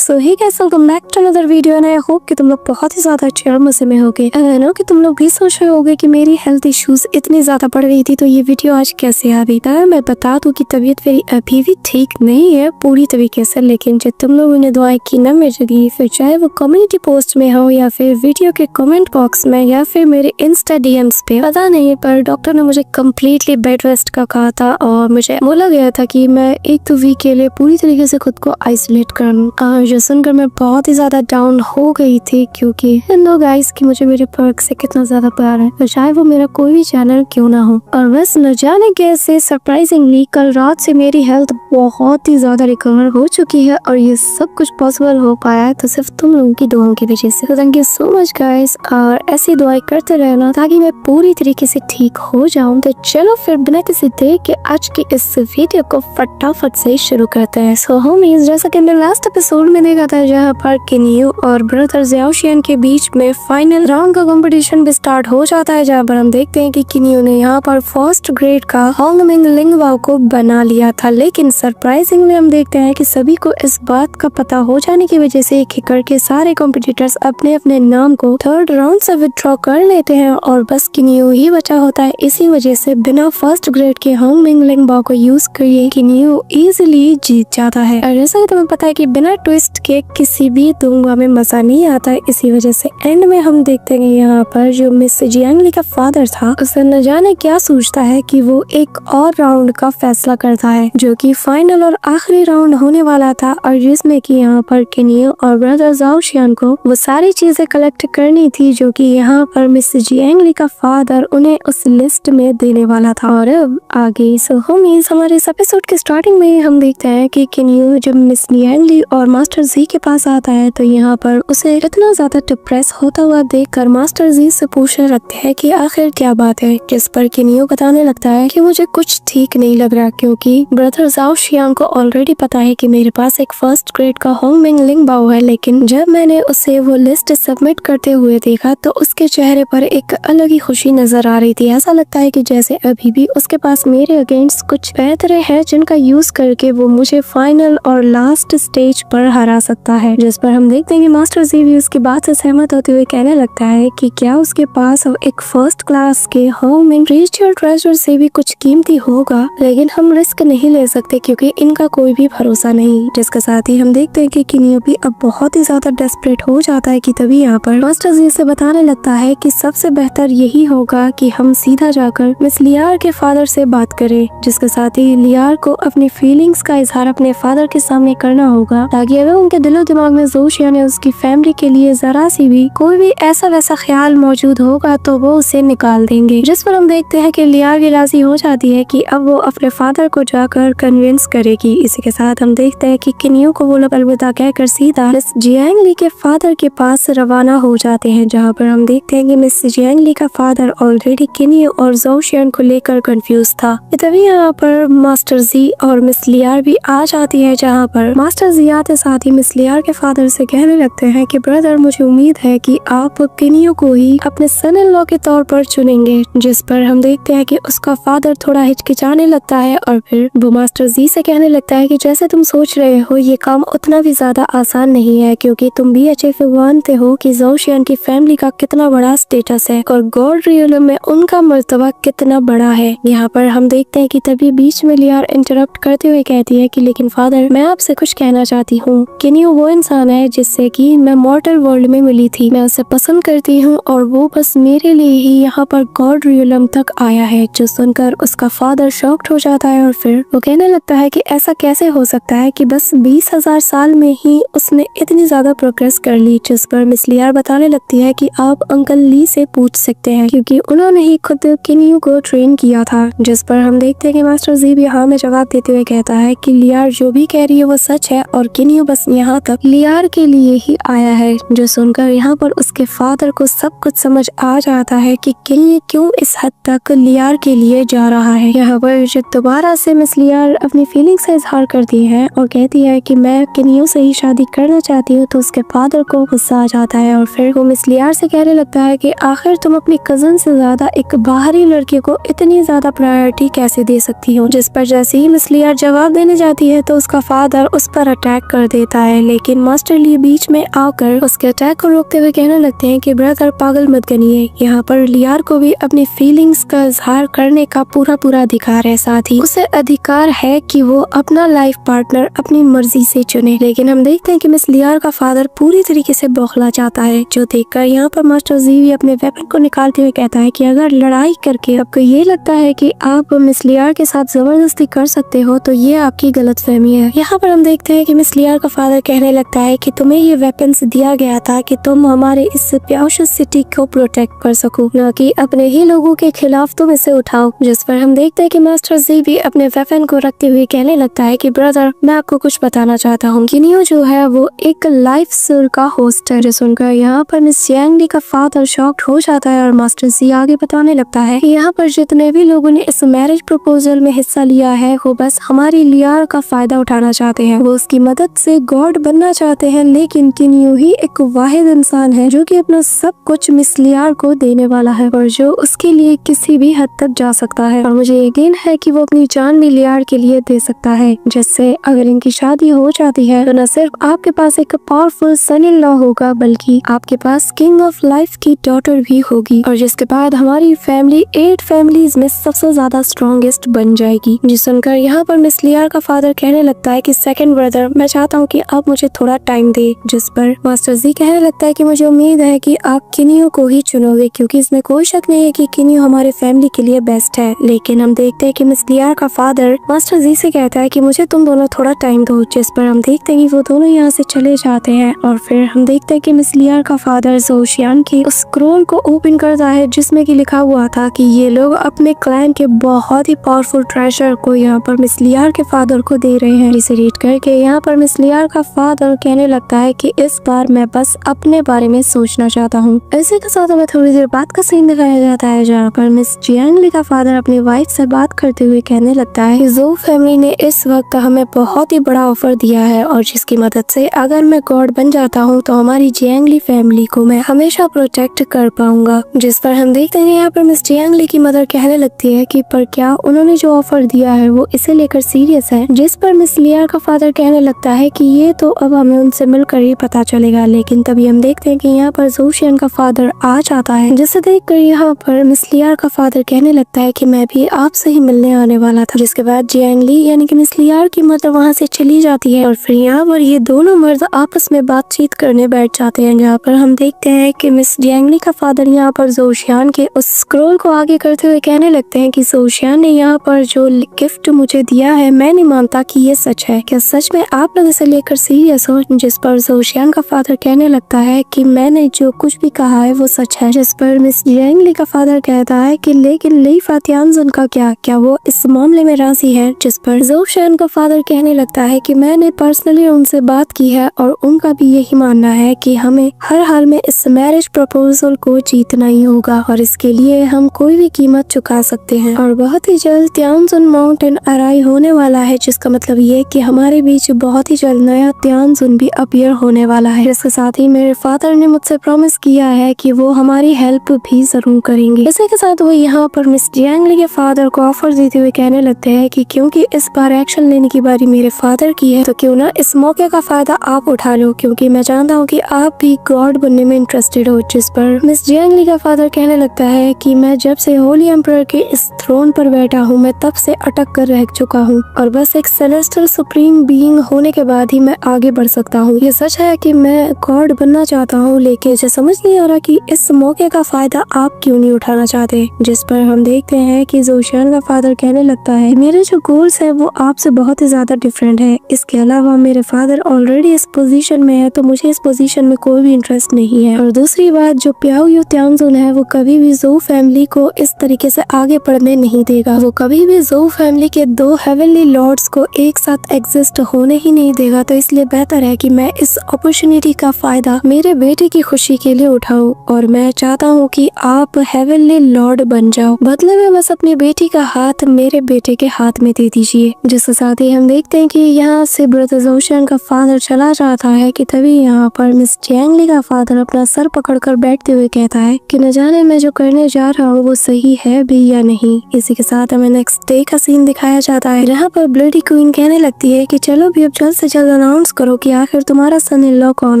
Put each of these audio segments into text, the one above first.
So hey guys, welcome back to another video and I hope कि तुम लोग बहुत ही ज्यादा अच्छे और मजे में होगे। आई नो कि तुम लोग भी सोच रहे होगे कि मेरी हेल्थ इश्यूज इतनी ज्यादा बढ़ रही थी तो ये वीडियो आज कैसे आ गई था। मैं बता दूं कि तबीयत मेरी अभी भी ठीक नहीं है पूरी तरीके से, लेकिन जब तुम लोगों ने दुआएं की ना मेरे लिए, फिर चाहे वो कम्युनिटी पोस्ट में हो या फिर वीडियो के कमेंट बॉक्स में या फिर मेरे इंस्टा डीएम्स पे, पता नहीं, पर डॉक्टर ने मुझे कम्प्लीटली बेड रेस्ट का कहा था और मुझे बोला गया था कि मैं 1-2 वीक के लिए पूरी तरीके से खुद को आइसोलेट कर लूं। जो सुनकर मैं बहुत ही ज्यादा डाउन हो गई थी, क्योंकि नो गाइस कि मुझे मेरे प्रोडक्ट से कितना ज्यादा प्यार है, तो चाहे वो मेरा कोई भी चैनल क्यों ना हो। और बस न जाने कैसे सरप्राइजिंगली कल रात से मेरी हेल्थ बहुत ही ज्यादा रिकवर हो चुकी है और ये सब कुछ पॉसिबल हो पाया है तो सिर्फ तुम लोगों की दुआओं की वजह से। तो thank you so much guys, और ऐसी दुआएं करते रहना ताकि मैं पूरी तरीके से ठीक हो जाऊं। तो चलो फिर बिना किसी देर के आज की इस वीडियो को फटाफट से शुरू करते हैं। सो होमीज, जैसा कि हमने लास्ट एपिसोड में देखा था जहाँ पर किन्यू और ब्रदर ज़ाओशियन के बीच में फाइनल राउंड का कंपटीशन भी स्टार्ट हो जाता है, जहाँ पर हम देखते हैं कि किन्यू ने यहाँ पर फर्स्ट ग्रेड का होंगमिंग लिंगवाओ को बना लिया था। लेकिन सरप्राइजिंगली हम देखते हैं कि सभी को इस बात का पता हो जाने की वजह से एक एक करके सारे कॉम्पिटिटर्स अपने अपने नाम को थर्ड राउंड से विथड्रॉ कर लेते हैं और बस किन्यू ही बचा होता है। इसी वजह से बिना फर्स्ट ग्रेड के होंगमिंग लिंगवाओ को यूज करिए किन्यू इजिली जीत जाता है। और जैसा कि तुम्हें पता है कि बिना ट्विस्ट के किसी भी दुंगा में मजा नहीं आता है, इसी वजह से एंड में हम देखते हैं यहाँ पर जो मिस जियांगली का फादर था, उसे न जाने क्या सोचता है कि वो एक और राउंड का फैसला करता है जो कि फाइनल और आखिरी राउंड होने वाला था, और जिसमें कि यहाँ पर किन्यू और ब्रदर ज़ाओशियन को वो सारी चीजें कलेक्ट करनी थी जो कि यहाँ पर मिस जियांगली का फादर उन्हें उस लिस्ट में देने वाला था। और अब आगे सो होमीज, हमारे इस एपिसोड के स्टार्टिंग में हम देखते हैं कि किन्यू जब मिस जियांगली और मास्टर जी के पास आता है तो यहाँ पर उसे इतना ज्यादा डिप्रेस होता हुआ देखकर मास्टर जी से पूछने लगते हैं कि आखिर क्या बात है, जिस पर किन्यू बताने लगता है कि मुझे कुछ ठीक नहीं लग रहा, क्योंकि ब्रदर ज़ाओशियन को ऑलरेडी पता है कि मेरे पास एक फर्स्ट ग्रेड का होंगमिंग लिंगबाओ है, लेकिन जब मैंने उसे वो लिस्ट सबमिट करते हुए देखा तो उसके चेहरे पर एक अलग ही खुशी नजर आ रही थी। ऐसा लगता है कि जैसे अभी भी उसके पास मेरे अगेंस्ट कुछ पैतरे हैं जिनका यूज करके वो मुझे फाइनल और लास्ट स्टेज पर हरा सकता है। जिस पर हम देखते हैं कि मास्टर जी भी उसकी बात से सहमत होते हुए कहने लगता है कि क्या उसके पास एक फर्स्ट क्लास के होंगमिंग रिचुअल ट्रेजर से भी कुछ कीमती होगा, लेकिन हम रिस्क नहीं ले सकते क्योंकि इनका कोई भी भरोसा नहीं। जिसके साथ ही हम देखते हैं कि किन्यू भी अब बहुत ही ज्यादा डेस्परेट हो जाता है कि तभी यहाँ पर मास्टर जी से बताने लगता है कि सबसे बेहतर यही होगा कि हम सीधा जाकर मिस लियार के फादर से बात करें। जिसके साथ ही लियार को अपनी फीलिंग्स का इजहार अपने फादर के सामने करना होगा, ताकि अगर उनके दिलो दिमाग में ज़ाओशियन या उसकी फैमिली के लिए जरा सी भी कोई भी ऐसा वैसा ख्याल मौजूद होगा तो वो उसे निकाल देंगे। जिस पर हम देखते हैं कि लियार भी राजी हो जाती है कि अब वो अपने फादर को जाकर कन्विंस करेगी। इसी के साथ हम देखते हैं कि किन्यू को वो लोग अलविदा कहकर सीधा मिस जियांगली के फादर के पास रवाना हो जाते हैं, जहाँ पर हम देखते हैं कि मिस जियांगली का फादर ऑलरेडी किन्यू और ज़ाओशियन को लेकर कंफ्यूज था। तभी यहाँ पर मास्टर जी और मिस लियार भी आ जाती है, जहाँ पर मास्टर जी आते साथ ही मिस लियार के फादर से कहने लगते हैं कि ब्रदर, मुझे उम्मीद है कि आप किन्यू को ही अपने सन इन लॉ के तौर पर चुनेंगे। जिस पर हम देखते हैं कि उसका फादर थोड़ा हिचकिचाने लगता है और फिर वो मास्टर जी से कहने लगता है कि जैसे तुम सोच रहे हो ये काम उतना भी ज्यादा आसान नहीं है, क्योंकि तुम भी अच्छे से जानते हो कि ज़ाओशियन की फैमिली का कितना बड़ा स्टेटस है और गॉड रियलम में उनका मर्तबा कितना बड़ा है। यहाँ पर हम देखते हैं कि तभी बीच में लियार इंटरप्ट करते हुए कहती है कि लेकिन फादर, मैं आपसे कुछ कहना चाहती हूँ। किन्यू वो इंसान है जिससे कि मैं मॉर्टल वर्ल्ड में मिली थी, मैं उसे पसंद करती हूँ और वो बस मेरे लिए ही यहाँ पर गॉड रियलम तक आया है। जो सुनकर उसका फादर शॉक्ड हो जाता है और फिर वो कहने लगता है कि ऐसा कैसे हो सकता है कि बस 20,000 साल में ही उसने इतनी ज्यादा प्रोग्रेस कर ली। जिस पर मिस लियार बताने लगती है कि आप अंकल ली से पूछ सकते हैं, क्योंकि उन्होंने ही खुद किन्यू को ट्रेन किया था। जिस पर हम देखते हैं कि मास्टर जी भी हाँ में जवाब देते हुए कहता है कि लियार जो भी कह रही है वो सच है और किन्यू बस यहाँ तक लियार के लिए ही आया है। जो सुनकर यहाँ पर उसके फादर को सब कुछ समझ आ जाता है कि किन्यू क्यों इस हद तक लियार के लिए जा रहा है। यहाँ पर जब दोबारा से मिस लियार अपनी फीलिंग्स का इजहार करती है और कहती है कि मैं किन्यू से ही शादी करना चाहती हूँ, तो उसके फादर को गुस्सा आ जाता है और फिर वो मिस लियार से कहने लगता है कि आखिर तुम अपनी कजन से ज्यादा एक बाहरी लड़के को इतनी ज्यादा प्रायोरिटी कैसे दे सकती हो। जिस पर जैसे ही मिस लियार जवाब देने जाती है तो उसका फादर उस पर अटैक कर देता देता है, लेकिन मास्टर ली बीच में आकर उसके अटैक को रोकते हुए कहने लगते हैं कि ब्रदर पागल मत बनिए। यहाँ पर लियार को भी अपनी फीलिंग्स का इजहार करने का पूरा अधिकार है, साथ ही उसे अधिकार है कि वो अपना लाइफ पार्टनर अपनी मर्जी से चुने। लेकिन हम देखते हैं कि मिस लियार का फादर पूरी तरीके से बौखला जाता है, जो देखकर यहाँ पर मास्टर जी अपने वेपन को निकालते हुए कहता है कि अगर लड़ाई करके आपको ये लगता है कि आप मिस लियार के साथ जबरदस्ती कर सकते हो तो ये आपकी गलतफहमी है। यहाँ पर हम देखते हैं कि मिस लियार का फादर कहने लगता है कि तुम्हें ये वेपन्स दिया गया था कि तुम हमारे इस प्याउश सिटी को प्रोटेक्ट कर सको, न कि अपने ही लोगों के खिलाफ तुम इसे उठाओ। जिस पर हम देखते हैं कि मास्टर जी भी अपने वेपन को रखते हुए कहने लगता है कि ब्रदर मैं आपको कुछ बताना चाहता हूँ। किनियो जो है वो एक लाइफ स्कूल का होस्ट है। सुनकर यहाँ पर मिस जियांग ली का फादर शॉक्ड हो जाता है और मास्टर जी आगे बताने लगता है कि यहाँ पर जितने भी लोगों ने इस मैरिज प्रपोजल में हिस्सा लिया है वो बस हमारी लियार का फायदा उठाना चाहते हैं, वो उसकी मदद से गॉड बनना चाहते हैं। लेकिन किनियो ही एक वाहिद इंसान है जो कि अपना सब कुछ मिस लियार को देने वाला है और जो उसके लिए किसी भी हद तक जा सकता है, और मुझे यकीन है कि वो अपनी जान भी लियार के लिए दे सकता है, जिससे अगर इनकी शादी हो जाती है तो न सिर्फ आपके पास एक पावरफुल सन इन लॉ होगा बल्कि आपके पास किंग ऑफ लाइफ की डॉटर भी होगी, और जिसके बाद हमारी फैमिली 8 फैमिलीज में सबसे ज्यादा स्ट्रॉन्गेस्ट बन जाएगी। जी सुनकर यहाँ पर मिस लियार का फादर कहने लगता है कि सेकंड ब्रदर मैं चाहता हूँ कि आप मुझे थोड़ा टाइम दे। जिस पर मास्टर जी कहने लगता है कि मुझे उम्मीद है कि आप किनियो को ही चुनोगे, क्योंकि इसमें कोई शक नहीं है कि किनियो हमारे फैमिली के लिए बेस्ट है। लेकिन हम देखते हैं कि मिस लियार का फादर मास्टर जी से कहता है कि मुझे तुम दोनों थोड़ा टाइम दो। जिस पर हम देखते हैं कि वो दोनों यहाँ से चले जाते हैं और फिर हम देखते हैं कि मिस लियार का फादर जोशियान के उस स्क्रोल को ओपन करता है जिसमें कि लिखा हुआ था कि ये लोग अपने क्लैन के बहुत ही पावरफुल ट्रेजर को यहाँ पर मिस लियार के फादर को दे रहे हैं। इसे रीड करके यहाँ पर मिस लियार का फादर कहने लगता है कि इस बार मैं बस अपने बारे में सोचना चाहता हूँ। इसी के साथ हमें थोड़ी देर बाद का सीन दिखाया जाता है जहाँ पर मिस जियांग ली का फादर अपनी वाइफ से बात करते हुए कहने लगता है कि जो फैमिली ने इस वक्त हमें बहुत ही बड़ा ऑफर दिया है और जिसकी मदद से अगर मैं गॉड बन जाता हूँ तो हमारी जियांग ली फैमिली को मैं हमेशा प्रोटेक्ट कर पाऊंगा। जिस पर हम देखते हैं यहाँ पर मिस जियांग ली की मदर कहने लगती है कि पर क्या उन्होंने जो ऑफर दिया है वो इसे लेकर सीरियस है। जिस पर मिस लियार का फादर कहने लगता है कि ये तो अब हमें उनसे मिलकर ही पता चलेगा। लेकिन तभी हम देखते हैं कि यहाँ पर जोशियान का फादर आ जाता है, जिसे देखकर यहाँ पर मिस लियार का फादर कहने लगता है कि मैं भी आपसे ही मिलने आने वाला था। जिसके बाद जियांग ली यानी कि मिस लियार की मदर वहाँ से चली जाती है और फिर यहाँ पर ये दोनों मर्द आपस में बातचीत करने बैठ जाते हैं, जहाँ पर हम देखते हैं कि मिस जियांग ली का फादर यहाँ पर जोशियान के उस स्क्रोल को आगे करते हुए कहने लगते हैं कि जोशियान ने यहाँ पर जो गिफ्ट मुझे दिया है मैं नहीं मानता कि ये सच है, क्या सच में आप लोग इसे लेकर सीरियस हो। जिस पर जोशियान का फादर कहने लगता है कि मैंने जो कुछ भी कहा है वो सच है। जिस पर मिस जियांग ली का फादर कहता है कि लेकिन ली फातियानजुन का क्या वो इस मामले में राजी है। जिस पर जोशियान का फादर कहने लगता है कि मैंने पर्सनली उनसे बात की है और उनका भी यही मानना है कि हमें हर हाल में इस मैरिज प्रपोजल को जीतना ही होगा और इसके लिए हम कोई भी कीमत चुका सकते हैं, और बहुत ही जल्द तियानजुन माउंटेन अराई होने वाला है, जिसका मतलब ये कि हमारे बीच बहुत ही जल्द नया तियानजुन भी अपीयर होने वाला है। इसके साथ ही मेरे फादर ने मुझसे प्रॉमिस किया है कि वो हमारी हेल्प भी जरूर करेंगे। इसी के साथ वो यहाँ पर मिस जियांग ली के फादर को ऑफर देते हुए कहने लगते हैं कि क्योंकि इस बार एक्शन लेने की बारी मेरे फादर की है तो क्यों ना इस मौके का फायदा आप उठा लो, क्योंकि मैं जानता हूँ कि आप भी गॉड बनने में इंटरेस्टेड हो। जिस पर मिस जियांग ली का फादर कहने लगता है कि मैं जब से होली एम्परर के इस थ्रोन पर बैठा हूँ मैं तब से अटक कर रह चुका हूँ और बस एक सेलेस्टियल सुप्रीम बीइंग होने के बाद ही मैं आगे बढ़ सकता हूँ। ये सच है कि मैं गॉड बनना चाहता हूँ, लेकिन मुझे समझ नहीं आ रहा कि इस मौके का फायदा आप क्यों नहीं उठाना चाहते। जिस पर हम देखते हैं कि जोशियान का फादर कहने लगता है मेरे जो गोल्स है वो आपसे बहुत ही ज्यादा डिफरेंट है। इसके अलावा मेरे फादर ऑलरेडी इस पोजीशन में है तो मुझे इस पोजीशन में कोई भी इंटरेस्ट नहीं है, और दूसरी बात जो प्याओ यू तियानजुन है वो कभी भी जो फैमिली को इस तरीके से आगे बढ़ने नहीं देगा। वो कभी भी जो फैमिली के 2 हेवनली लॉर्ड्स को एक साथ एग्जिस्ट होने ही नहीं देगा। तो इसलिए बेहतर है कि मैं इस अपॉर्चुनिटी का फायदा मेरे बेटे की खुशी के लिए उठाऊं और मैं चाहता हूं कि आप हेवनली लॉर्ड बन जाओ। बदले में बस अपनी बेटी का हाथ मेरे बेटे के हाथ में दे दीजिए। जिसके साथ ही हम देखते हैं कि यहाँ से ब्रदर जोशियान का फादर चला जाता है कि तभी यहाँ पर मिस जियांग ली का फादर अपना सर पकड़कर बैठते हुए कहता है कि न जाने मैं जो करने जा रहा हूँ वो सही है भी या नहीं। इसी के साथ हमें नेक्स्ट डे का सीन दिखाया जाता है जहाँ पर ब्लडी क्वीन कहने लगती है कि चलो भी अब जल्द से जल्द अनाउंस करो कि आखिर तुम्हारा सन इन लॉ कौन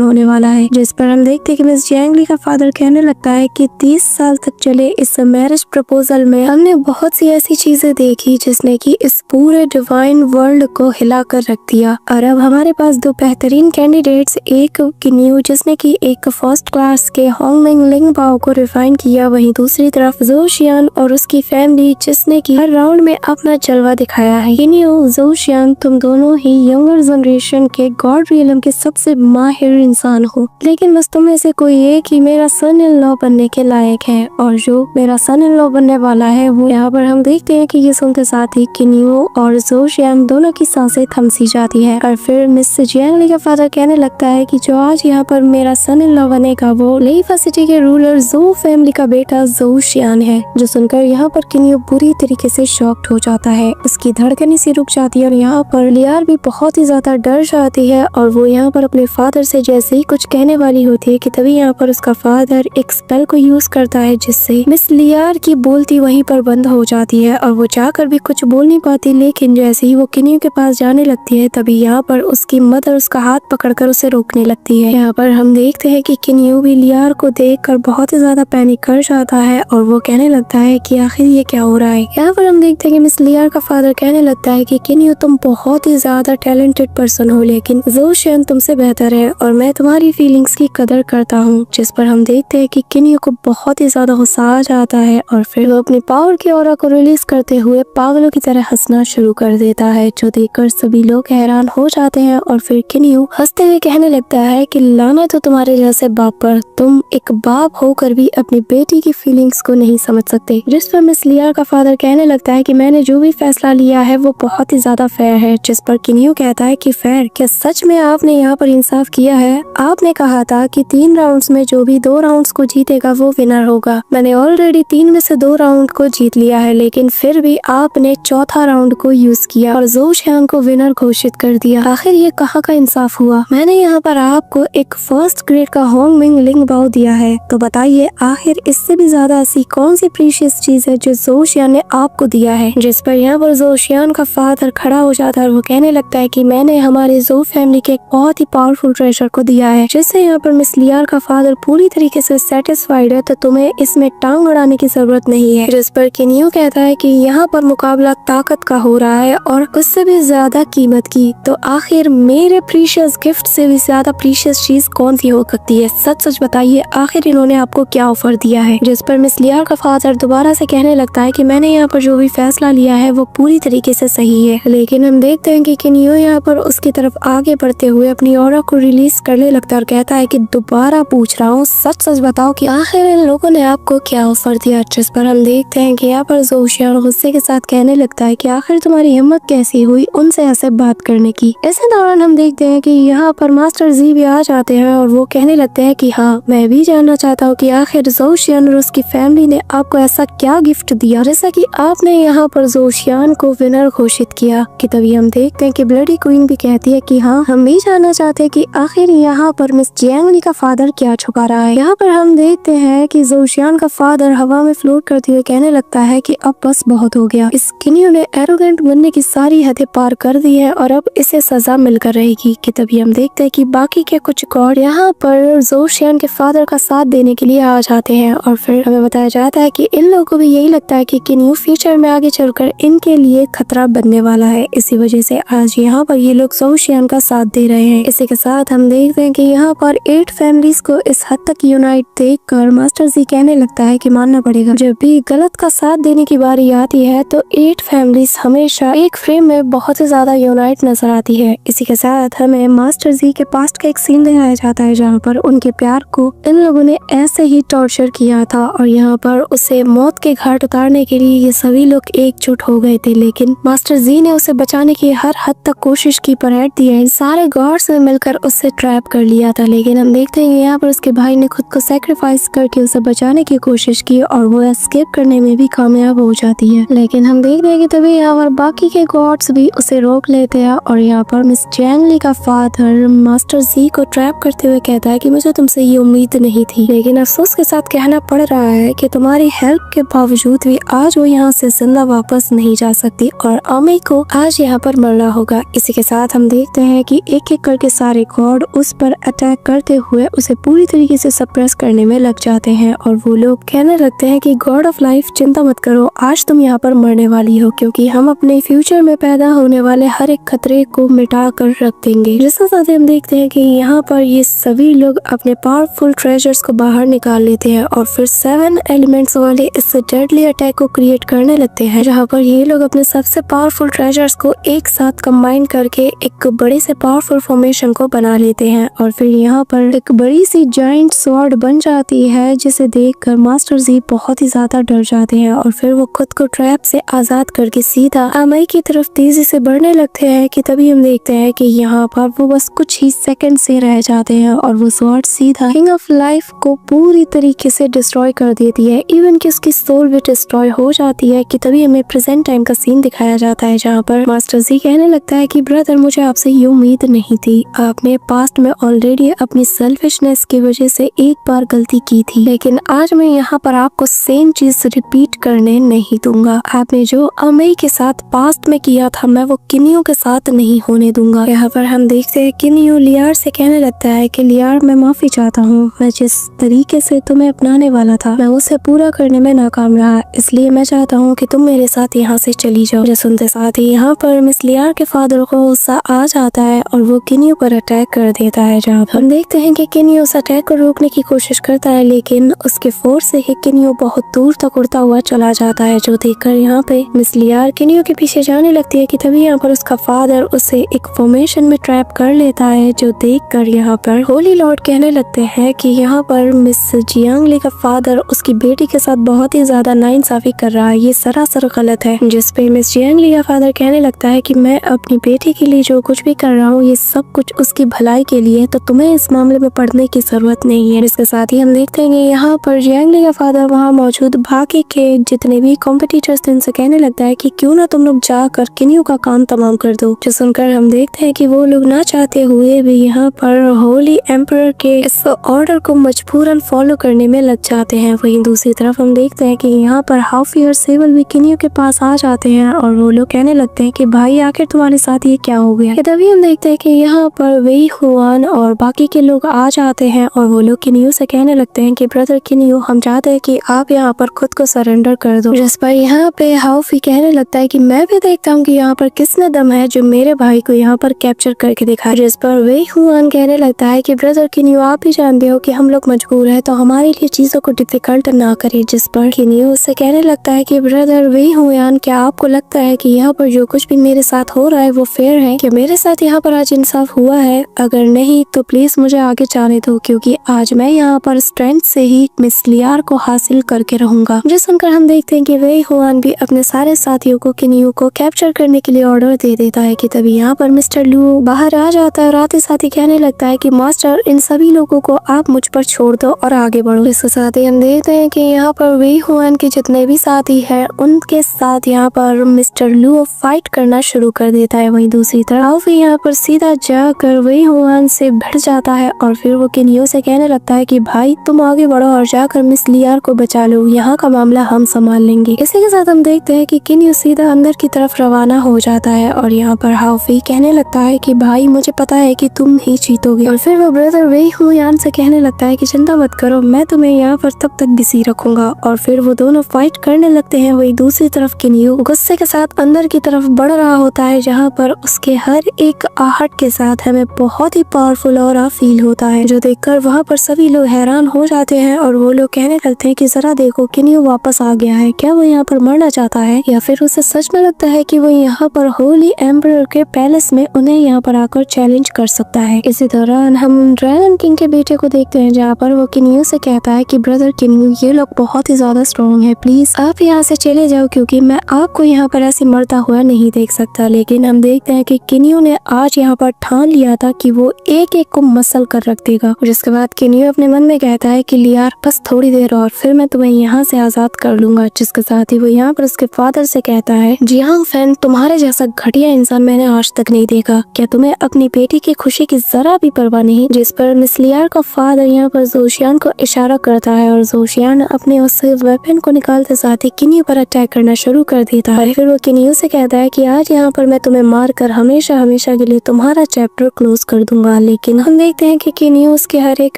होने वाला है। जिस पर हम देखते हैं कि मिस जियांग ली का फादर कहने लगता है कि 30 साल तक चले इस मैरिज प्रपोजल में हमने बहुत सी ऐसी चीजें देखी जिसने कि इस पूरे डिवाइन वर्ल्ड को हिला कर रख दिया, और अब हमारे पास दो बेहतरीन कैंडिडेट्स, एक किन्यू जिसने की एक फर्स्ट क्लास के होंगमिंग लिंगबाओ को रिफाइन किया, वहीं दूसरी तरफ ज़ोउ शियान और उसकी फैमिली जिसने की हर राउंड में अपना जलवा दिखाया है। किन्यू, ज़ोउ शियान, तुम दोनों ही यंगर जनरेशन के गॉड रियलम के सबसे माहिर इंसान हो, लेकिन बस तुम में से कोई एक ही मेरा सन इन लॉ बनने के लायक है, और जो मेरा सन इन लॉ बनने वाला है वो यहाँ पर हम देखते हैं कि ये सुनते साथ ही किन्यू और ज़ोउ शियान दोनों की सांसें थम सी जाती है। और फिर मिस जियांग ली का फादर कहने लगता है कि जो आज यहाँ पर मेरा सन इन लॉ बनेगा वो लेइफा सिटी के रूलर ज़ोउ फैमिली का बेटा ज़ोउ शियान है। जो सुनकर यहाँ पर किन्यू बुरी तरीके से शॉक्ड हो जाता है, उसकी धड़कनें सी रुक जाती है और यहाँ पर लियार भी बहुत ही ज्यादा डर जाती है, और वो यहाँ पर अपने फादर से जैसे ही कुछ कहने वाली होती है कि तभी यहाँ पर उसका फादर एक स्पेल को यूज करता है जिससे मिस लियार की बोलती वहीं पर बंद हो जाती है और वो चाहकर भी कुछ बोल नहीं पाती। लेकिन जैसे ही वो किन्यू के पास जाने लगती है तभी यहाँ पर उसकी मदर उसका हाथ पकड़कर उसे रोकने लगती है। यहाँ पर हम देखते हैं कि किन्यू भी लियार को देखकर बहुत ही ज्यादा पैनिक कर जाता है और वो कहने लगता है कि आखिर ये क्या हो रहा है। यहाँ पर हम देखते हैं कि मिस लियार का फादर कहने लगता है कि किन्यू, तुम बहुत ही ज्यादा टैलेंटेड पर्सन हो, लेकिन ज़ोउ शियान तुमसे बेहतर है और मैं तुम्हारी फीलिंग्स की कदर करता हूँ। जिस पर हम देखते हैं कि किन्यू को बहुत ही ज्यादा गुस्सा आ जाता है और फिर वो अपनी पावर की ऑरा को रिलीज करते हुए पागलों की तरह हंसना शुरू कर देता है, जो देखकर सभी लोग हैरान हो जाते हैं। और फिर किन्यू हंसते हुए कहने लगता है कि लानत हो तुम्हारे जैसे बाप पर, तुम एक बाप होकर भी अपनी बेटी की फीलिंग्स को नहीं समझ सकते। जिस पर मिस लियार का फादर कहने लगता है कि मैंने जो भी फैसला लिया है वो बहुत ही ज्यादा फेयर है। जिस पर किन्यू कहता है कि फेयर क्या, सच में आपने यहाँ पर इंसाफ किया है? आपने कहा था कि 3 राउंड्स में जो भी 2 राउंड्स को जीतेगा वो विनर होगा। मैंने ऑलरेडी 3 में से 2 राउंड को जीत लिया है, लेकिन फिर भी आपने चौथा राउंड को यूज किया और ज़ोउ शियान को विनर घोषित कर दिया। आखिर ये कहाँ का इंसाफ हुआ? मैंने यहाँ पर आपको एक फर्स्ट ग्रेड का होंगमिंग लिंगबाओ दिया है, तो बताइए आखिर इससे भी ज्यादा ऐसी कौन सी प्रीशियस चीज है जो ज़ोउ शियान ने आपको दिया है। जिस पर यहाँ पर ज़ोउ शियान का फादर खड़ा हो जाता है और वो कहने लगता है कि मैंने हमारे ज़ोउ फैमिली के एक बहुत ही पावरफुल ट्रेजर को दिया है। जिससे यहाँ पर मिस लियार का फादर पूरी तरीके से सेटिस्फाइड है, तो तुम्हें इसमें टांग अड़ाने की जरूरत नहीं है। जिस पर किन्यू कहता है कि यहाँ पर मुकाबला ताकत का हो रहा है और उससे भी ज्यादा कीमत की, तो आखिर मेरे प्रीशियस गिफ्ट से भी ज्यादा प्रीशियस चीज कौन सी हो सकती है? सच सच बताइए आखिर इन्होंने आपको क्या ऑफर दिया है। जिस पर मिस लियार का फादर दोबारा से कहने लगता है कि मैंने यहाँ पर जो भी फैसला लिया है वो पूरी तरीके से सही है। लेकिन हम देखते हैं कि किन्यू यहाँ पर उसकी तरफ आगे बढ़ते हुए अपनी ऑरा को रिलीज करने लगता है और कहता है कि दोबारा पूछ रहा हूँ, सच सच बताओ कि आखिर इन लोगों ने आपको क्या ऑफर दिया। जिस पर हम देखते हैं कि यहाँ पर ज़ोउ शियान गुस्से के साथ कहने लगता है कि आखिर तुम्हारी हिम्मत कैसी हुई उनसे ऐसे बात करने की। इसी दौरान हम देखते हैं कि यहाँ पर मास्टर जी भी आ जाते हैं और वो कहने लगते हैं कि हाँ, मैं भी जानना चाहता हूँ कि आखिर ज़ोउ शियान और उसकी फैमिली ने आपको ऐसा क्या गिफ्ट दिया जैसा कि आपने यहाँ पर ज़ोउ शियान को विनर घोषित किया। कि तभी हम देखते हैं कि ब्लडी क्वीन भी कहती है कि हाँ, हम भी जानना चाहते हैं कि आखिर यहाँ पर मिस जियांग ली का फादर क्या छुपा रहा है। यहाँ पर हम देखते हैं कि ज़ोउ शियान का फादर हवा में फ्लोट करते हुए कहने लगता है कि अब बस बहुत हो गया, इस किन्यू ने एरोगेंट बनने की सारी हदें पार कर दी है और अब इसे सजा मिलकर रहेगी। कि तभी हम देखते हैं कि बाकी के कुछ गॉड यहाँ पर ज़ोउ शियान के फादर का साथ देने के लिए आ जाते हैं और फिर हमें बताया जाता है कि इन लोगों को भी यही लगता है कि किन्यू फ्यूचर में आगे चलकर इनके लिए खतरा बनने वाला है। इसी वजह से आज यहाँ पर ये लोग ज़ोउ शियान का साथ दे रहे हैं। इसी के साथ हम देखते हैं कि यहाँ पर 8 फैमिलीज को इस हद तक यूनाइट देखकर मास्टर जी कहने लगता है कि मानना पड़ेगा, जब भी गलत का साथ देने की बारी आती है तो 8 फैमिलीज हमेशा एक फ्रेम में बहुत ही ज्यादा यूनाइट नजर आती है। इसी के साथ हमें मास्टर जी के पास्ट का एक सीन दिखाया जाता है जहाँ पर उनके प्यार को इन लोगों ने ऐसे ही टॉर्चर किया था और यहाँ पर उसे मौत के घाट उतारने के लिए ये सभी लोग एकजुट हो गए थे, लेकिन मास्टर जी ने उसे बचाने की हर हद तक कोशिश की पर एट दी एंड सारे गॉड्स ने मिलकर उसे ट्रैप कर लिया था। लेकिन हम देखते हैं यहाँ पर उसके भाई ने खुद को सैक्रिफाइस करके उसे बचाने की कोशिश की और वो एस्केप करने में भी कामयाब हो जाती है। लेकिन हम देखते हैं कि तभी यहाँ पर बाकी के गॉड्स भी उसे रोक लेते हैं और यहाँ पर मिस जियांग ली का फादर मास्टर जी को ट्रैप करते हुए कहता है कि मुझे तुमसे ये उम्मीद नहीं थी, लेकिन अफसोस के साथ कहना पड़ रहा है कि तुम्हारी हेल्प के बावजूद भी आज वो यहाँ से जिंदा वापस नहीं जा सकती और आमी को आज यहाँ पर मरना होगा। इसी के साथ हम देखते हैं कि एक एक करके सारे गॉड उस पर अटैक करते हुए उसे पूरी तरीके से सप्रेस करने में लग जाते हैं और वो लोग कहने लगते हैं कि गॉड ऑफ लाइफ चिंता मत करो, आज तुम यहाँ पर मरने वाली हो क्योंकि हम अपने फ्यूचर में पैदा होने वाले हर एक खतरे को मिटा कर रख देंगे। जिसके साथ हम देखते हैं कि यहाँ पर ये सभी लोग अपने पावरफुल ट्रेजर्स को बाहर निकाल लेते हैं और फिर 7 एलिमेंट्स वाले इस डेडली अटैक को क्रिएट करने लगते हैं, जहाँ पर ये लोग अपने सबसे पावरफुल ट्रेजर्स को एक साथ कंबाइन करके एक बड़े से पावरफुल फॉर्मेशन को बना लेते हैं और फिर यहाँ पर एक बड़ी सी जाइंट स्वॉर्ड बन जाती है, जिसे देखकर मास्टर जी बहुत ही ज्यादा डर जाते हैं और फिर वो खुद को ट्रैप से आजाद करके सीधा अमई की तरफ तेजी से बढ़ने लगते हैं कि तभी हम देखते हैं कि यहाँ पर वो बस कुछ ही सेकंड से रह जाते हैं और वो स्वॉर्ड सीधा किंग ऑफ लाइफ को पूरी तरीके से डिस्ट्रॉय कर देती है, इवन कि उसकी सोल भी डिस्ट्रॉय हो जाती है कि तभी हमें प्रेजेंट टाइम का सीन दिखाया जाता है, जहाँ पर मास्टर जी कहने लगता है कि ब्रदर मुझे आपसे ये उम्मीद नहीं थी, आपने पास्ट में ऑलरेडी अपनी सेल्फिशनेस की वजह से एक बार गलती की थी, लेकिन आज मैं यहाँ पर आपको सेम चीज रिपीट करने नहीं दूंगा। आपने जो अमई के साथ पास्ट में किया था मैं वो किनियो के साथ नहीं होने दूंगा। यहाँ पर हम देखते हैं किनियो लियार से कहने लगता है कि लियार मैं माफी चाहता हूँ, मैं जिस तरीके से तुम्हें अपनाने वाला था मैं उसे पूरा करने में नाकाम रहा, इसलिए मैं चाहता हूँ कि तुम मेरे साथ यहाँ से चली जाओ। जो सुनते साथ ही यहाँ पर मिस लियार के फादर को गुस्सा आ जाता है और वो किनियो पर अटैक कर देता है, जहाँ हम देखते हैं कि किनियो उस अटैक को रोकने की कोशिश करता है लेकिन उसके फोर्स से ही किनियो बहुत दूर तक उड़ता हुआ चला जाता है, जो देखकर यहाँ पे मिस लियार किनियो के पीछे जाने लगती है कि तभी यहाँ पर उसका फादर उसे एक फॉर्मेशन में ट्रैप कर लेता है, जो देखकर यहाँ पर होली लॉर्ड कहने लगते हैं कि यहाँ पर मिस जियांगली का फादर उसकी बेटी के साथ बहुत ही ज्यादा नाइंसाफी कर रहा है, ये सरासर गलत है। जिसपे मिस जियांगली का फादर कहने लगता है कि मैं अपनी बेटी के लिए जो कुछ भी कर रहा हूँ ये सब कुछ उसकी भलाई के लिए, तो तुम्हें इस मामले में पढ़ने की जरूरत नहीं है। इसके साथ ही हम देखते हैं यहाँ पर जियांगली का फादर वहाँ मौजूद बाकी के जितने भी कॉम्पिटिटर्स थे उनसे कहने लगता है कि क्यों ना तुम लोग जाकर किनियो का काम तमाम कर दो। जो सुनकर हम देखते हैं कि वो लोग ना चाहते हुए भी यहाँ पर होली एम्परर के इस ऑर्डर को मजबूरन फॉलो करने में लग जाते हैं। वहीं दूसरी तरफ हम देखते हैं कि यहाँ पर हाफी और सेवल भी किनियो के पास आ जाते हैं और वो लोग कहने लगते हैं कि भाई आखिर तुम्हारे साथ ये क्या हो गया। तभी हम देखते हैं कि यहाँ पर वेई हुआन और बाकी के लोग आ जाते हैं और वो लोग किनियो से कहने लगते हैं कि ब्रदर किनियो हम चाहते हैं कि आप यहाँ पर खुद को सरेंडर कर दो। जिस पर यहाँ पे हाफी कहने लगता है कि मैं भी देखता हूँ कि यहाँ पर किसने दम है जो मेरे भाई को यहाँ पर कैप्चर करके दिखा। जिस पर वेई हुआन कहने लगता है कि ब्रदर किनियो आप भी जानते हो कि हम लोग मजबूर है तो हमारे लिए चीजों को डिफिकल्ट ना करे। जिस पर किनियो उससे कहने लगता है कि ब्रदर वेई हुआन क्या आपको लगता है कि यहाँ पर जो कुछ भी मेरे साथ हो रहा है वो फेयर है, कि मेरे साथ यहाँ पर आज इंसाफ हुआ है? अगर नहीं तो प्लीज मुझे आगे जाने दो क्योंकि आज मैं यहाँ पर स्ट्रेंथ से ही मिस लियार को हासिल करके रहूंगा। जो सुनकर हम देखते हैं कि वेई हुआन भी अपने सारे साथियों को किनियो को कैप्चर करने के लिए ऑर्डर दे देता है कि तभी यहाँ पर मिस्टर लू बाहर आ जाता है और आते साथ ही कहने लगता है कि मास्टर इन सभी लोगों को आप मुझ पर छोड़ दो और आगे बढ़ो। इसके साथ ही हम देखते हैं कि यहाँ पर वेई हुआन के जितने भी साथी हैं उनके साथ यहाँ पर मिस्टर लू फाइट करना शुरू कर देता है। वहीं दूसरी तरफ यहाँ पर सीधा जाकर वेई हुआन से भिड़ जाता है और फिर वो किनियो से कहने लगता है कि भाई तुम आगे बढ़ो और जाकर मिस लियार को बचा लो, यहाँ का मामला हम संभाल लेंगे। इसी के साथ हम देखते हैं कि किनियो सीधा अंदर की तरफ रवाना हो जाता है और यहाँ पर हाफी कहने लगता है कि भाई मुझे पता है कि तुम ही जीतोगे और फिर वो ब्रदर वेई हुआन से कहने लगता है कि चिंता मत करो मैं तुम्हें यहाँ पर तब तक बिजी रखूंगा और फिर वो दोनों फाइट करने लगते हैं। वही दूसरी तरफ किनियो गुस्से के साथ अंदर की तरफ बढ़ रहा होता है, जहाँ पर उसके हर एक आहट के साथ हमें बहुत ही पावरफुल और फील होता है, जो देखकर वहाँ पर सभी लोग हैरान हो जाते हैं और वो लोग कहने लगते हैं कि जरा देखो किनियो वापस आ गया है, क्या वो यहाँ पर मरना चाहता है या फिर उसे सच में लगता है कि वो यहाँ पर होली एम्परर के पैलेस में उन्हें यहाँ पर आकर चैलेंज कर सकता है। इसी दौरान हम ड्रैगन किंग के बेटे को देखते हैं, जहाँ पर वो किनियो से कहता है कि ब्रदर किनियो ये लोग बहुत ही ज्यादा स्ट्रॉन्ग है, प्लीज आप यहाँ से चले जाओ क्योंकि मैं आपको यहाँ पर ऐसे मरता हुआ नहीं देख सकता। लेकिन हम देखते हैं कि किनियो ने आज यहाँ पर ठान लिया था कि वो एक एक को मसल कर रख देगा। जिसके बाद किनियो अपने मन में कहता है कि लियार बस थोड़ी देर और फिर मैं तुम्हें यहाँ से आजाद कर लूंगा। जिसके साथ ही वो यहाँ पर उसके फादर से कहता है जियांग फैन तुम्हारे जैसा घटिया इंसान मैंने आज तक नहीं देखा, क्या तुम्हें अपनी बेटी की खुशी की जरा भी परवाह नहीं। जिस पर मिस लियार का फादर यहाँ पर जोशियान को इशारा करता है और जोशियान अपने उस वेपन को निकालते साथ ही किनियो पर अटैक करना शुरू कर देता है। फिर वो किनियो से कहता है कि आज यहाँ पर मैं तुम्हें मार कर हमेशा हमेशा के लिए तुम्हारा चैप्टर क्लोज कर दूंगा। लेकिन हम देखते हैं कि किनियो उसके हर एक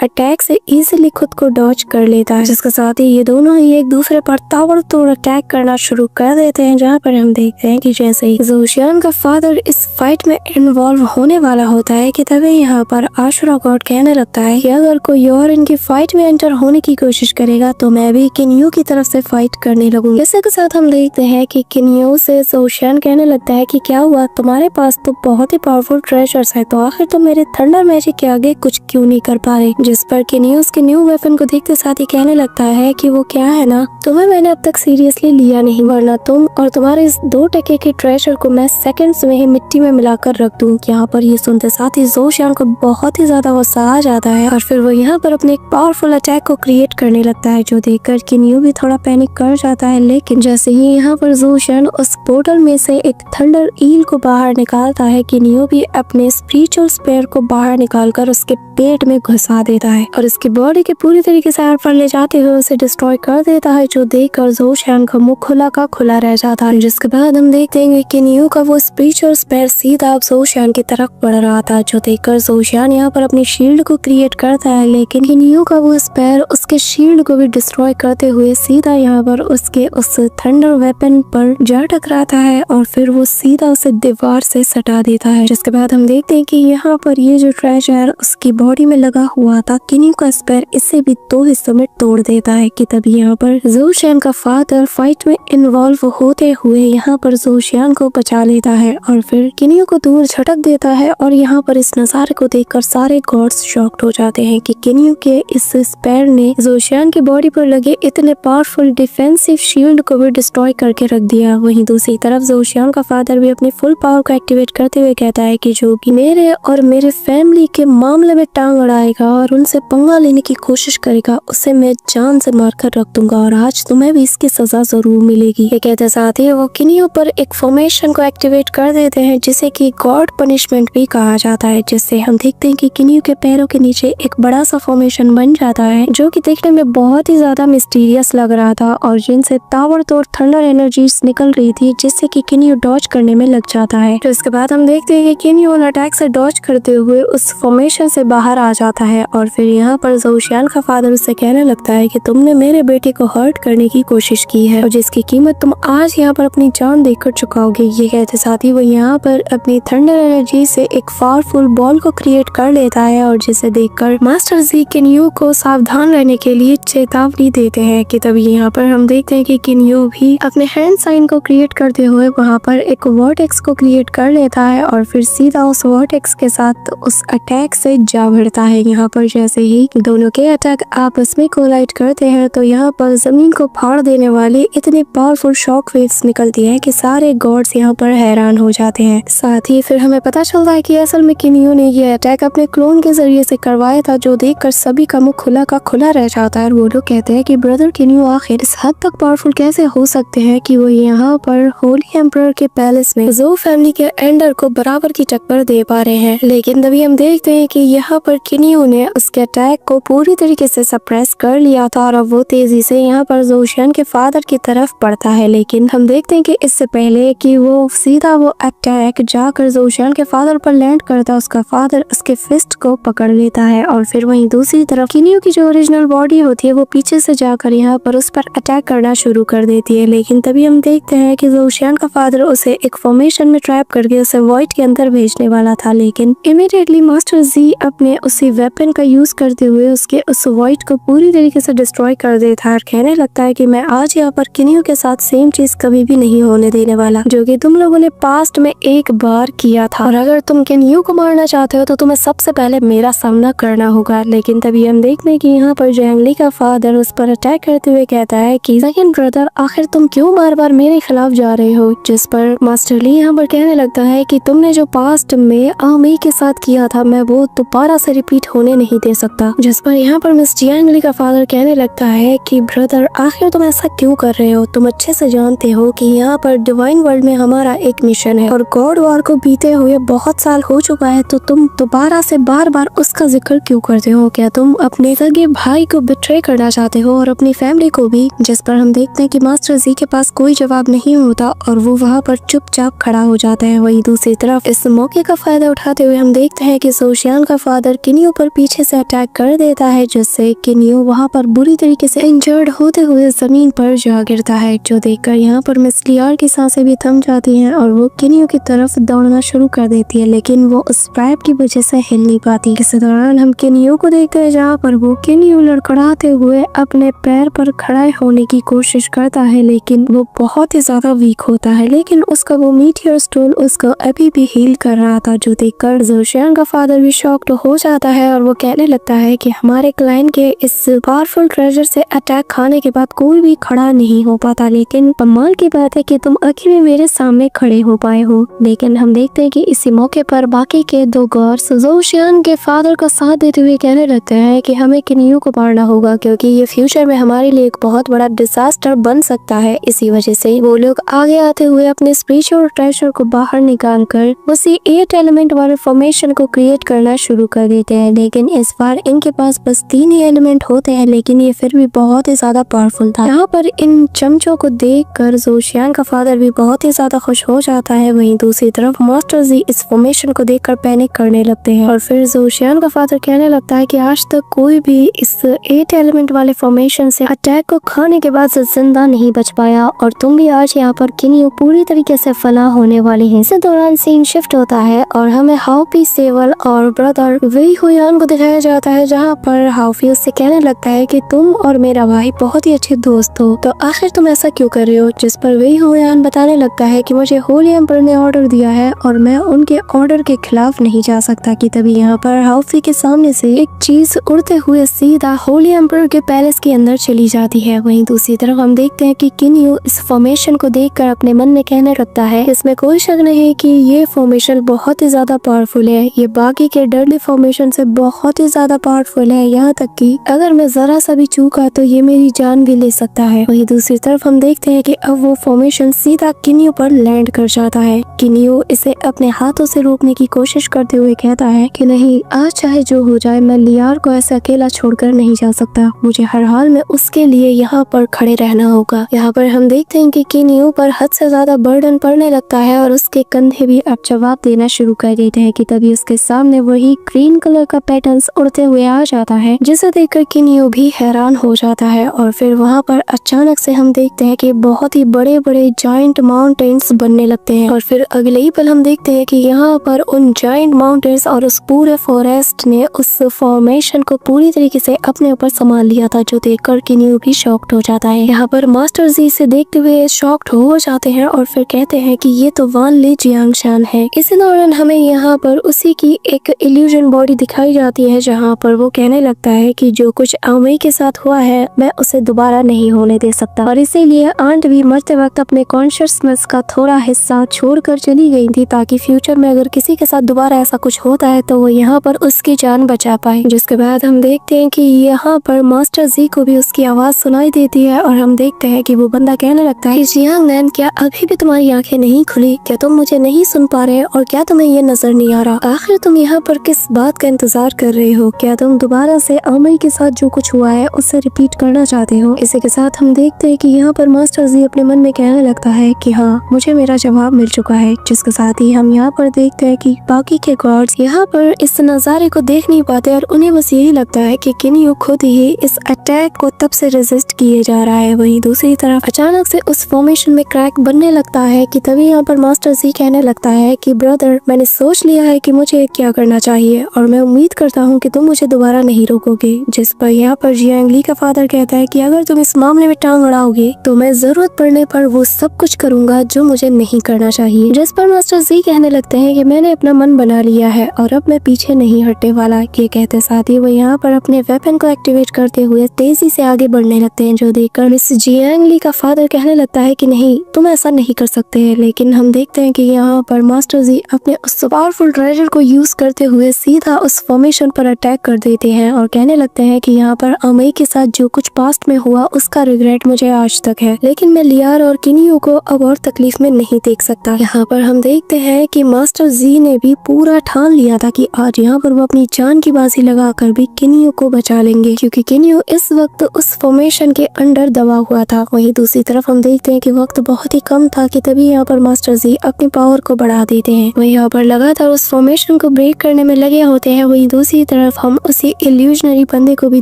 अटैक से इजीली खुद को डॉज कर लेता है, जिसके साथ ही ये दोनों ही एक दूसरे पर ताबड़तोड़ अटैक करना शुरू कर देते हैं। जहाँ पर हम देखते हैं कि जैसे ही जोशियान का फादर इस फाइट में इन्वॉल्व होने वाला होता है कि तभी यहाँ पर आशुरा गॉड कहने लगता है कि अगर कोई और इनकी फाइट में एंटर होने की कोशिश करेगा तो मैं भी किनियो की तरफ से फाइट करने लगूंगा। इसी के साथ हम देखते हैं कि किनियो से जोशियान कहने लगता है कि क्या हुआ, तुम्हारे पास तो बहुत ही पावरफुल ट्रेजर्स है, तो आखिर तुम मेरे थंडर मैजिक के आगे कुछ क्यों नहीं कर पा रहे। जिस पर किनियो उसके न्यू वेपन को देखते साथ ही कहने लगता है कि वो क्या है ना, तुम्हें मैंने अब तक सीरियसली लिया नहीं, वरना तुम और तुम्हारे इस 2 टके के ट्रेजर को मैं सेकंड्स में ही मिट्टी में मिलाकर रख दूं। यहाँ पर ये सुनते साथ ही जोशियान को बहुत ही ज्यादा गुस्सा आ जाता है और फिर वो यहाँ पर अपने एक पावरफुल अटैक को क्रिएट करने लगता है, जो देखकर किनियो भी थोड़ा पैनिक कर जाता है। लेकिन जैसे ही यहाँ पर जोशियान उस पोर्टल में से एक थंडर ईल को बाहर निकालता है, किनियो भी अपने स्पिरिचुअल स्पेयर को बाहर निकालकर उसके पेट में घुसा देता है और उसकी बॉडी के पूरी तरीके से आर पर ले जाते हुए उसे डिस्ट्रॉय कर देता है, जो देखकर जोशियान का मुंह खुला का खुला रह जाता है। जिसके बाद हम देखते हैं कि नियो का वो स्पिरिचुअल स्पेयर सीधा जोशियान की तरफ बढ़ रहा था, जो देखकर जोशियान यहाँ पर अपनी शील्ड को क्रिएट करता है। लेकिन नियो का वो स्पेयर उसके शील्ड को भी डिस्ट्रॉय करते हुए सीधा यहाँ पर उसके उस थंडर वेपन पर जा टकराता है और फिर वो सीधा उसे दीवार से सटा देता है। जिसके बाद हम देखते हैं कि यहाँ पर ये जो ट्रेजर उसकी बॉडी में लगा हुआ था, किनियो का स्पेयर इसे भी 2 हिस्सों में तोड़ देता है कि तभी यहाँ पर जोशियान का फादर फाइट में इन्वॉल्व होते हुए यहाँ पर जोशियान को बचा लेता है और फिर किनियो को दूर झटक देता है। और यहाँ पर इस नजारे को देखकर सारे गॉड्स शॉक्ड हो जाते हैं कि किनियो के इस स्पेयर ने जोशियान की बॉडी पर लगे इतने पावरफुल डिफेंसिव शील्ड को भी डिस्ट्रॉय करके रख दिया। वहीं दूसरी तरफ जोशियान का फादर भी अपनी फुल पावर को एक्टिवेट करते हुए कहता है कि जो भी मेरे और मेरे फैमिली के मामले में टांग अड़ाएगा और उनसे पंगा लेने की कोशिश करेगा उसे मैं जान से मारकर रख दूंगा और आज तुम्हें भी इसकी सजा जरूर मिलेगी। ये कहते साथ ही वो किनियो पर एक फॉर्मेशन को एक्टिवेट कर देते हैं जिसे कि गॉड पनिशमेंट भी कहा जाता है, जिससे हम देखते हैं कि किनियो के पैरों के नीचे एक बड़ा सा फॉर्मेशन बन जाता है जो कि देखने में बहुत ही ज्यादा मिस्टीरियस लग रहा था और जिनसे ताबड़तोड़ थंडर एनर्जीज निकल रही थी, जिससे कि किनियो डॉज करने में लग जाता है। तो इसके बाद हम देखते हैं कि किनियो अटैक से डॉज करते हुए उस फॉर्मेशन से बाहर आ जाता है और फिर यहाँ पर जोशियान का फादर उससे कहने लगता है कि तुमने मेरे बेटे को हर्ट करने की कोशिश की है और जिसकी कीमत तुम आज यहाँ पर अपनी जान देकर चुकाओगे। ये कहते साथ ही वो यहाँ पर अपनी थंडर एनर्जी से एक पावरफुल बॉल को क्रिएट कर लेता है और जिसे देखकर मास्टर जी किनियो को सावधान रहने के लिए चेतावनी देते हैं कि तभी यहाँ पर हम देखते हैं कि किनियो भी अपने हैंड साइन को क्रिएट करते हुए वहाँ पर एक वर्टेक्स को क्रिएट कर लेता है और फिर सीधा उस वर्टेक्स के साथ उस अटैक से जा भिड़ता है। यहाँ पर जैसे ही दोनों के अटैक आपस में कोलाइड करते हैं तो यहाँ पर जमीन को फाड़ देने वाली इतनी पावरफुल शॉक वेव्स निकलती है कि सारे गॉड्स यहाँ पर हैरान हो जाते हैं। साथ ही फिर हमें पता चलता है कि असल में किनियो ने ये अटैक अपने क्लोन के जरिए से करवाया था, जो देखकर सभी का मुंह खुला का खुला रह जाता है। वो लोग कहते हैं कि ब्रदर किनियो आखिर इस हद तक पावरफुल कैसे हो सकते हैं कि वो यहाँ पर होली एम्परर के पैलेस में जो फैमिली के एंडर को बराबर की टक्कर दे पा रहे हैं। लेकिन तभी हम देखते हैं कि यहाँ पर किनियो ने उसके अटैक को पूरी तरीके से सप्रेस कर लिया था और अब वो तेजी से यहाँ पर जोशियान के फादर की तरफ बढ़ता है। लेकिन हम देखते हैं कि इससे पहले कि वो सीधा वो अटैक जाकर जोशियान के फादर पर लैंड करता, उसका फादर उसके फिस्ट को पकड़ लेता है और फिर वहीं दूसरी तरफ किनियो की जो ओरिजिनल बॉडी होती है वो पीछे से जाकर यहाँ पर उस पर अटैक करना शुरू कर देती है। लेकिन तभी हम देखते हैं कि जोशियान का फादर उसे एक फॉर्मेशन में ट्रैप करके उसे वॉइड के अंदर भेजने वाला था, लेकिन इमीडिएटली मास्टर जी अपने उसी वेपन का यूज करते हुए उसके उस वॉइड को पूरी तरीके से डिस्ट्रॉय कर देता है और कहने लगता है कि मैं आज यहाँ पर किनियो के साथ सेम चीज कभी भी नहीं होने देने वाला, जो कि तुम लोगों ने पास्ट में एक बार किया था और अगर तुम किनियो को मारना चाहते हो तो तुम्हें सबसे पहले मेरा सामना करना होगा। लेकिन तभी हम देखते हैं कि यहाँ पर जैंगली का फादर उस पर अटैक करते हुए कहता है कि सेकंड ब्रदर आखिर तुम क्यों बार बार मेरे खिलाफ जा रहे हो, जिस पर मास्टर ली यहाँ पर कहने लगता है कि तुमने जो पास्ट में आमी के साथ किया था मैं वो दोबारा से रिपीट होने नहीं दे सकता। जिस पर यहाँ पर मिस जैंगली का फादर कहने लगता है कि ब्रदर आखिर तुम ऐसा क्यों कर रहे हो, तुम अच्छे से जानते हो कि यहाँ पर डिवाइन वर्ल्ड में हमारा एक मिशन है और गॉड वॉर को बीते हुए बहुत साल हो चुका है, तो तुम दोबारा से बार बार उसका जिक्र क्यों करते हो? क्या तुम अपने सगे भाई को बिट्रे करना चाहते हो और अपनी फैमिली को भी? जिस पर हम देखते हैं कि मास्टर जी के पास कोई जवाब नहीं होता और वो वहाँ पर चुपचाप खड़ा हो जाता है। वही दूसरी दूसरी तरफ इस मौके का फायदा उठाते हुए हम देखते हैं कि जोशियान का फादर किनियो पर पीछे से अटैक कर देता है, जिससे किनियो वहाँ पर बुरी तरीके से इंजर्ड होते हुए जमीन पर जा गिरता है, जो देखकर यहाँ पर मिस लियार की सांसें भी थम जाती हैं और वो किनियो की तरफ दौड़ना शुरू कर देती है, लेकिन वो उस पाइप की वजह से हिल नहीं पाती। इस दौरान हम किनियो को देखते हैं जहाँ पर वो किनियो लड़खड़ाते हुए अपने पैर पर खड़ा होने की कोशिश करता है, लेकिन वो बहुत ही ज्यादा वीक होता है। लेकिन उसका वो मीटियर स्टोन उसको अभी भी हील कर रहा था, जो देखकर जोशियान का फादर भी शॉक्ड हो जाता है और वो कहने लगता है कि हमारे क्लाइंट के इस पावरफुल ट्रेजर से अटैक खाने के बाद कोई भी खड़ा नहीं हो पाता, लेकिन कमाल की बात है कि तुम आखिर में मेरे सामने खड़े हो पाए हो। लेकिन हम देखते हैं कि इसी मौके पर बाकी के दो गार्ड्स जोशियान के फादर का साथ देते हुए कहने लगते हैं कि हमें किनियो को मारना होगा, क्योंकि ये फ्यूचर में हमारे लिए एक बहुत बड़ा डिजास्टर बन सकता है। इसी वजह से वो लोग आगे आते हुए अपने स्पिरिचुअल ट्रेजर को बाहर निकाल कर उसी 8 एलिमेंट वाले फॉर्मेशन को क्रिएट करना शुरू कर देते हैं। लेकिन इस बार इनके पास बस 3 ही एलिमेंट होते हैं, लेकिन ये फिर भी बहुत ही ज्यादा पावरफुल था। यहाँ पर इन चमचों को देखकर जोशियान का फादर भी बहुत ही ज्यादा खुश हो जाता है। वहीं दूसरी तरफ मास्टर जी इस फॉर्मेशन को देखकर पैनिक करने लगते हैं और फिर जोशियान का फादर कहने लगता है कि आज तक कोई भी इस 8 एलिमेंट वाले फॉर्मेशन से अटैक को खाने के बाद से जिंदा नहीं बच पाया और तुम भी आज यहाँ पर किनियो पूरी तरीके से फना होने वाली है। इस दौरान सीन शिफ्ट होता है और हमें हाउपी, सेवल और ब्रदर वेई हुयान को दिखाया जाता है, जहाँ पर हाउपी उससे कहने लगता है कि तुम और मेरा भाई बहुत ही अच्छे दोस्त हो, तो आखिर तुम ऐसा क्यों कर रहे हो। जिस पर वेई हुयान बताने लगता है कि मुझे होली एम्पर ने ऑर्डर दिया है और मैं उनके ऑर्डर के खिलाफ नहीं जा सकता। कि तभी यहाँ पर हाउपी के सामने से एक चीज उड़ते हुए सीधा होली एम्पर के पैलेस के अंदर चली जाती है। वहीं दूसरी तरफ हम देखते हैं कि किनियो इस फॉर्मेशन को देखकर अपने मन में कहने लगता है, इसमें कोई शक नहीं कि ये फॉर्मेशन बहुत ही ज्यादा पावरफुल है, ये बाकी के डर्ली फॉर्मेशन से बहुत ही ज्यादा पावरफुल है, यहाँ तक कि अगर मैं जरा सा भी चूका तो ये मेरी जान भी ले सकता है। वहीं दूसरी तरफ हम देखते हैं कि अब वो फॉर्मेशन सीधा किनियो पर लैंड कर जाता है। किनियो इसे अपने हाथों से रोकने की कोशिश करते हुए कहता है कि नहीं, आज चाहे जो हो जाए मैं लियार को ऐसे अकेला छोड़कर नहीं जा सकता, मुझे हर हाल में उसके लिए यहाँ पर खड़े रहना होगा। यहाँ पर हम देखते हैं कि किनियो पर हद से ज्यादा बर्डन पड़ने लगता है और उसके कंधे भी अब जवाब देना शुरू कर देते हैं। कि तभी उसके सामने वही ग्रीन कलर का पैटर्न्स उड़ते हुए आ जाता है, जिसे देखकर किनियो भी हैरान हो जाता है। और फिर वहाँ पर अचानक से हम देखते हैं कि बहुत ही बड़े बड़े जाइंट माउंटेन्स बनने लगते हैं और फिर अगले ही पल हम देखते हैं कि यहाँ पर उन जाइंट माउंटेन्स और उस पूरे फॉरेस्ट ने उस फॉर्मेशन को पूरी तरीके से अपने ऊपर संभाल लिया था, जो देखकर किनियो भी शॉक्ड हो जाता है। यहाँ पर मास्टर जी से देखते हुए शॉक्ड हो जाते हैं और फिर कहते हैं कि ये तो वान ली जियांगशान है। इसी दौरान हमें यहाँ पर उसी की एक इल्यूजन बॉडी दिखाई जाती है, जहाँ पर वो कहने लगता है कि जो कुछ अमई के साथ हुआ है मैं उसे दोबारा नहीं होने दे सकता, और इसीलिए आंट भी मरते वक्त अपने कॉन्शियसनेस का थोड़ा हिस्सा छोड़कर चली गई थी, ताकि फ्यूचर में अगर किसी के साथ दोबारा ऐसा कुछ होता है तो वो यहाँ पर उसकी जान बचा पाए। जिसके बाद हम देखते हैं कि यहाँ पर मास्टर जी को भी उसकी आवाज सुनाई देती है और हम देखते हैं कि वो बंदा कहने लगता है, जियांग नैन, क्या अभी भी तुम्हारी आंखें नहीं खुली? क्या तुम मुझे नहीं सुन पा रहे और क्या तुम्हें ये नजर नहीं आ रहा? आखिर तुम यहाँ पर किस बात का इंतजार कर रहे हो? क्या तुम दोबारा से अमई के साथ जो कुछ हुआ है उससे रिपीट करना चाहते हो? इसी के साथ हम देखते हैं कि यहाँ पर मास्टर जी अपने मन में कहने लगता है कि हाँ, मुझे मेरा जवाब मिल चुका है। जिसके साथ ही हम यहाँ पर देखते हैं कि बाकी के गार्ड्स यहाँ पर इस नजारे को देख नहीं पाते और उन्हें बस यही लगता है कि किनियो खुद ही इस अटैक को तब से रेजिस्ट किए जा रहा है। वहीं दूसरी तरफ अचानक से उस फॉर्मेशन में क्रैक बनने लगता है। कि तभी यहाँ पर मास्टर जी कहने लगता है कि ब्रदर, मैंने सोच लिया है कि मुझे क्या करना चाहिए और मैं उम्मीद करता हूँ कि तुम मुझे दोबारा नहीं रोकोगे। जिस पर यहाँ पर जियांग ली का फादर कहता है कि अगर तुम इस मामले में टांग अड़ाओगे तो मैं जरूरत पड़ने पर वो सब कुछ करूंगा जो मुझे नहीं करना चाहिए। जिस पर मास्टर जी कहने लगते हैं कि मैंने अपना मन बना लिया है और अब मैं पीछे नहीं हटने वाला। ये कहते साथ ही वो यहाँ पर अपने वेपन को एक्टिवेट करते हुए तेजी से आगे बढ़ने लगते हैं, जो देखकर मिस जियांग ली का फादर कहने लगता है कि नहीं, तुम ऐसा नहीं कर सकते। लेकिन हम देखते हैं कि यहाँ पर मास्टर जी अपने उस पावरफुल ट्रेजर को यूज करते हुए सीधा उस फॉर्मेशन पर अटैक कर देते हैं और कहने लगते हैं कि यहाँ पर अमई के साथ जो कुछ पास्ट में हुआ उसका रिग्रेट मुझे आज तक है, लेकिन मैं लियार और किनियो को अब और तकलीफ में नहीं देख सकता। यहाँ पर हम देखते हैं कि मास्टर जी ने भी पूरा ठान लिया था कि आज यहाँ पर वो अपनी जान की बाजी लगाकर भी किनियो को बचा लेंगे, क्योंकि किनियो इस वक्त उस फॉर्मेशन के अंडर दबा हुआ था। वहीं दूसरी तरफ हम देखते हैं कि वक्त बहुत ही कम था। कि तभी यहाँ पर मास्टर जी अपनी पावर को बढ़ा देते हैं। वो यहाँ पर लगातार उस फॉर्मेशन को ब्रेक करने में लगे होते हैं। वहीं दूसरी तरफ हम उसी इल्यूजनरी बंदे को भी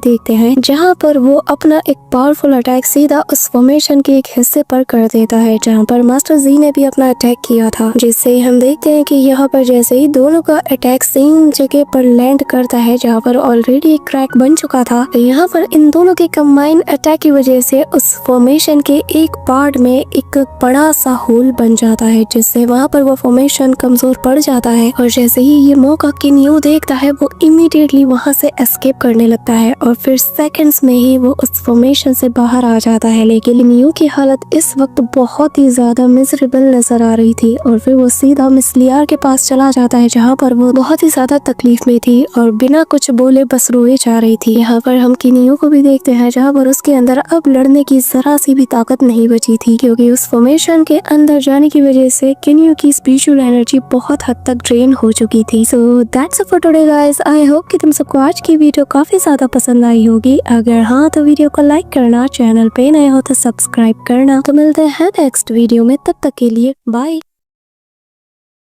देखते हैं जहाँ पर वो अपना एक पावरफुल अटैक सीधा उस फॉर्मेशन के एक हिस्से पर कर देता है जहाँ पर मास्टर जी ने भी अपना अटैक किया था, जिससे हम देखते हैं कि यहाँ पर जैसे ही दोनों का अटैक सेम जगह पर लैंड करता है जहाँ पर ऑलरेडी एक क्रैक बन चुका था, तो यहाँ पर इन दोनों के कंबाइन अटैक की वजह से उस फॉर्मेशन के एक पार्ट में एक बड़ा सा होल बन जाता है, जिससे वहाँ पर वो फॉर्मेशन कमजोर पड़ जाता है। और जैसे ही ये मौका किन्यू देखता है वो इमीडिएटली वहाँ से एस्केप करने लगता है और फिर सेकंड्स में ही वो उस फॉर्मेशन से बाहर आ जाता है। लेकिन किन्यू की हालत इस वक्त बहुत ही ज्यादा मिजरेबल नजर आ रही थी और फिर वो सीधा मिस लियार के पास चला जाता है जहाँ पर वो बहुत ही ज्यादा तकलीफ में थी और बिना कुछ बोले बस रोए जा रही थी। यहाँ पर हम किन्यू को भी देखते हैं जहाँ पर उसके अंदर अब लड़ने की जरा सी भी ताकत नहीं बची थी, क्योंकि उस फॉर्मेशन के अंदर जाने की वजह से किन्यू की स्पिरिचुअल एनर्जी बहुत हद तक ड्रेन हो चुकी थी। So that's it for today guys. I hope कि तुम सबको आज की वीडियो काफी ज्यादा पसंद आई होगी। अगर हाँ तो वीडियो को लाइक करना, चैनल पे नए हो तो सब्सक्राइब करना। तो मिलते हैं नेक्स्ट वीडियो में, तब तक के लिए बाय।